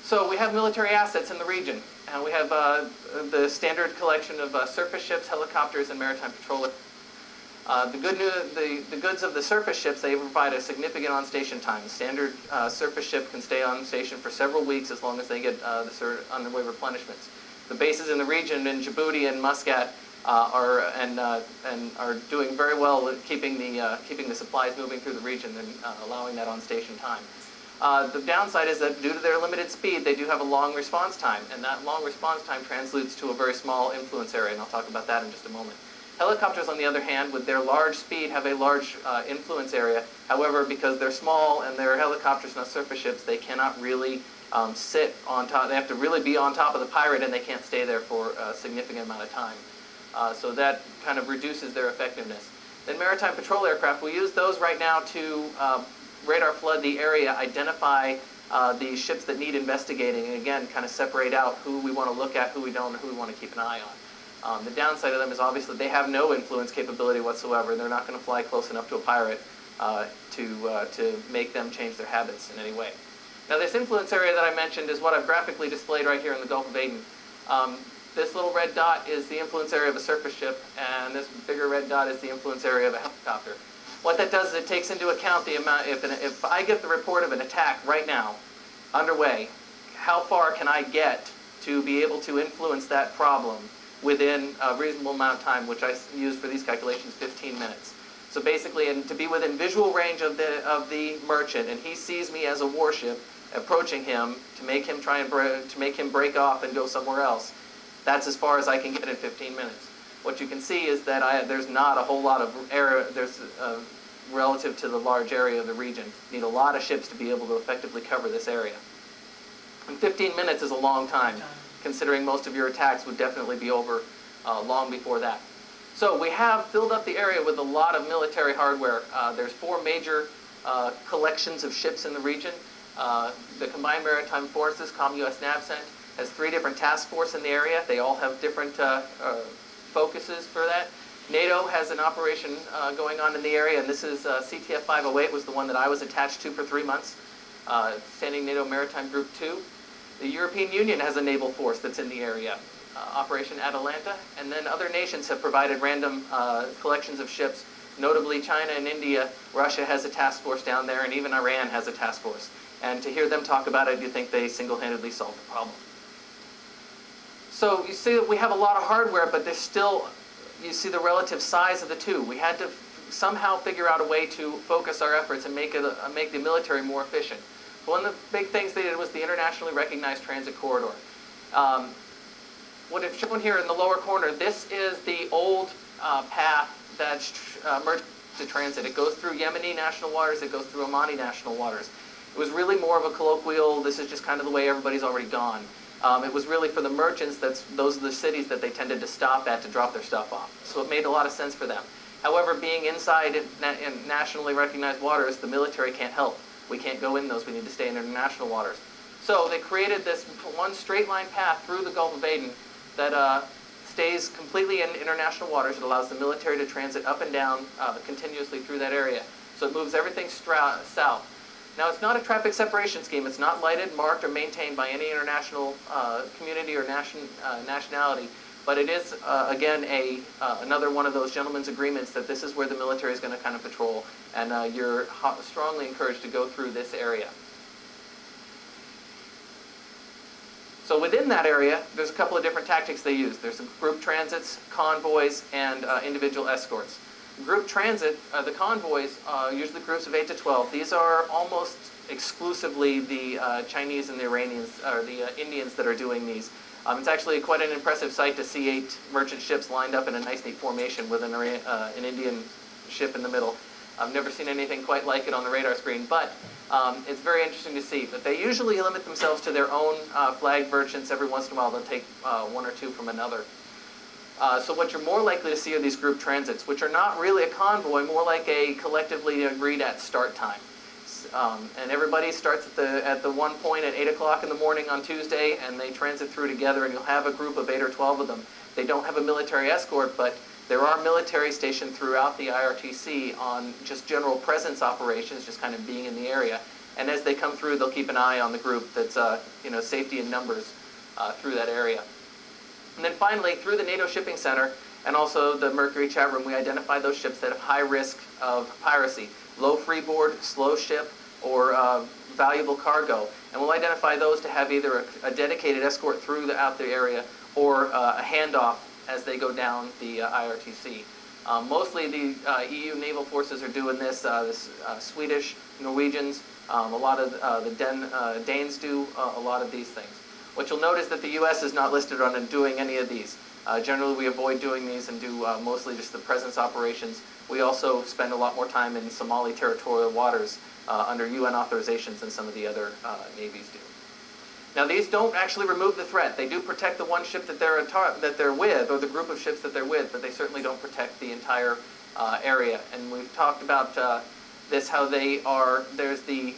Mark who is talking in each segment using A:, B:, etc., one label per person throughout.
A: So we have military assets in the region. And we have the standard collection of surface ships, helicopters, and maritime patrollers. The goods of the surface ships, they provide a significant on-station time. The standard surface ship can stay on station for several weeks as long as they get the on-the-way replenishments. The bases in the region in Djibouti and Muscat are doing very well at keeping the supplies moving through the region and allowing that on-station time. The downside is that due to their limited speed, they do have a long response time, and that long response time translates to a very small influence area, and I'll talk about that in just a moment. Helicopters, on the other hand, with their large speed, have a large influence area. However, because they're small and they're helicopters, not surface ships, they cannot really sit on top. They have to really be on top of the pirate, and they can't stay there for a significant amount of time. So that kind of reduces their effectiveness. Then maritime patrol aircraft, we use those right now to radar flood the area, identify the ships that need investigating, and again, kind of separate out who we want to look at, who we don't, and who we want to keep an eye on. The downside of them is obviously they have no influence capability whatsoever. They're not going to fly close enough to a pirate to make them change their habits in any way. Now, this influence area that I mentioned is what I've graphically displayed right here in the Gulf of Aden. This little red dot is the influence area of a surface ship, and this bigger red dot is the influence area of a helicopter. What that does is it takes into account the amount, if I get the report of an attack right now, underway, how far can I get to be able to influence that problem within a reasonable amount of time, which I use for these calculations 15 minutes. So basically, and to be within visual range of the merchant, and he sees me as a warship approaching him to make him break off and go somewhere else, that's as far as I can get in 15 minutes. What you can see is that there's not a whole lot of area, relative to the large area of the region. You need a lot of ships to be able to effectively cover this area. And 15 minutes is a long time, considering most of your attacks would definitely be over long before that. So we have filled up the area with a lot of military hardware. There's 4 major collections of ships in the region. The Combined Maritime Forces, COMUS NAVCENT, has 3 different task forces in the area. They all have different focuses for that. NATO has an operation going on in the area, and this is CTF 508 was the one that I was attached to for 3 months, standing NATO Maritime Group 2. The European Union has a naval force that's in the area, Operation Atalanta, and then other nations have provided random collections of ships, notably China and India. Russia has a task force down there, and even Iran has a task force. And to hear them talk about it, you think they single-handedly solved the problem. So you see that we have a lot of hardware, but there's still, you see the relative size of the two. We had to somehow figure out a way to focus our efforts and make the military more efficient. One of the big things they did was the internationally recognized transit corridor. What I've shown here in the lower corner, this is the old path that's merged to transit. It goes through Yemeni national waters, it goes through Omani national waters. It was really more of a colloquial, this is just kind of the way everybody's already gone. It was really for the merchants, those are the cities that they tended to stop at to drop their stuff off. So it made a lot of sense for them. However, being inside in nationally recognized waters, the military can't help. We can't go in those, we need to stay in international waters. So they created this one straight line path through the Gulf of Aden that stays completely in international waters. It allows the military to transit up and down continuously through that area. So it moves everything south. Now, it's not a traffic separation scheme. It's not lighted, marked, or maintained by any international community or nationality. But it is, again, another one of those gentlemen's agreements that this is where the military is going to kind of patrol. And you're strongly encouraged to go through this area. So within that area, there's a couple of different tactics they use. There's group transits, convoys, and individual escorts. Group transit, the convoys, usually groups of 8 to 12. These are almost exclusively the Chinese and the Iranians, or the Indians that are doing these. It's actually quite an impressive sight to see 8 merchant ships lined up in a nice, neat formation with an Indian ship in the middle. I've never seen anything quite like it on the radar screen, but it's very interesting to see. But they usually limit themselves to their own flag merchants. Every once in a while, they'll take 1 or 2 from another. So what you're more likely to see are these group transits, which are not really a convoy, more like a collectively agreed at start time. And everybody starts at the one point at 8 o'clock in the morning on Tuesday, and they transit through together, and you'll have a group of 8 or 12 of them. They don't have a military escort, but there are military stationed throughout the IRTC on just general presence operations, just kind of being in the area. And as they come through, they'll keep an eye on the group that's, safety in numbers through that area. And then finally, through the NATO Shipping Center and also the Mercury chat room, we identify those ships that have high risk of piracy, low freeboard, slow ship, or valuable cargo. And we'll identify those to have either a dedicated escort throughout the area or a handoff as they go down the IRTC. Mostly the EU naval forces are doing this. Swedish, Norwegians, a lot of the Danes do a lot of these things. What you'll notice that the U.S. is not listed on doing any of these. Generally, we avoid doing these and do mostly just the presence operations. We also spend a lot more time in Somali territorial waters under UN authorizations than some of the other navies do. Now, these don't actually remove the threat. They do protect the one ship that they're with, or the group of ships that they're with, but they certainly don't protect the entire area. And we've talked about this, how there's the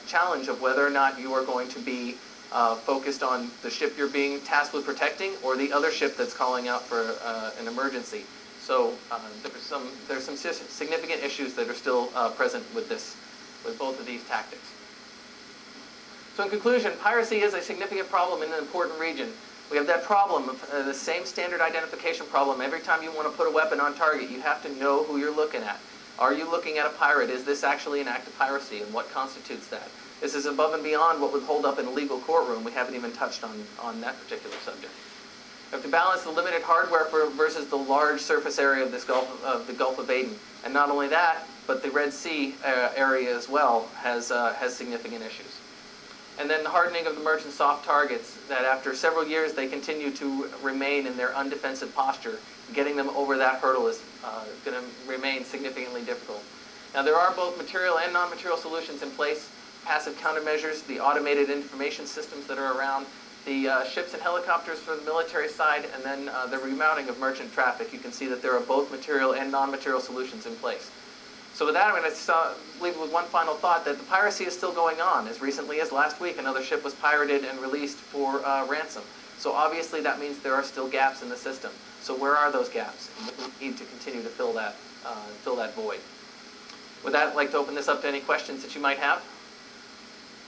A: challenge of whether or not you are going to be focused on the ship you're being tasked with protecting or the other ship that's calling out for an emergency. So there's some significant issues that are still present with both of these tactics. So in conclusion, piracy is a significant problem in an important region. We have that problem of the same standard identification problem. Every time you want to put a weapon on target, you have to know who you're looking at. Are you looking at a pirate? Is this actually an act of piracy, and what constitutes that? This is above and beyond what would hold up in a legal courtroom. We haven't even touched on that particular subject. We have to balance the limited hardware versus the large surface area of the Gulf of Aden. And not only that, but the Red Sea area as well has significant issues. And then the hardening of the merchant soft targets, that after several years they continue to remain in their undefensive posture. Getting them over that hurdle is going to remain significantly difficult. Now, there are both material and non-material solutions in place. Passive countermeasures, the automated information systems that are around, the ships and helicopters for the military side, and then the remounting of merchant traffic. You can see that there are both material and non-material solutions in place. So with that, I'm going to leave with one final thought, that the piracy is still going on. As recently as last week, another ship was pirated and released for ransom. So obviously that means there are still gaps in the system. So where are those gaps? And we need to continue to fill that void. With that, I'd like to open this up to any questions that you might have.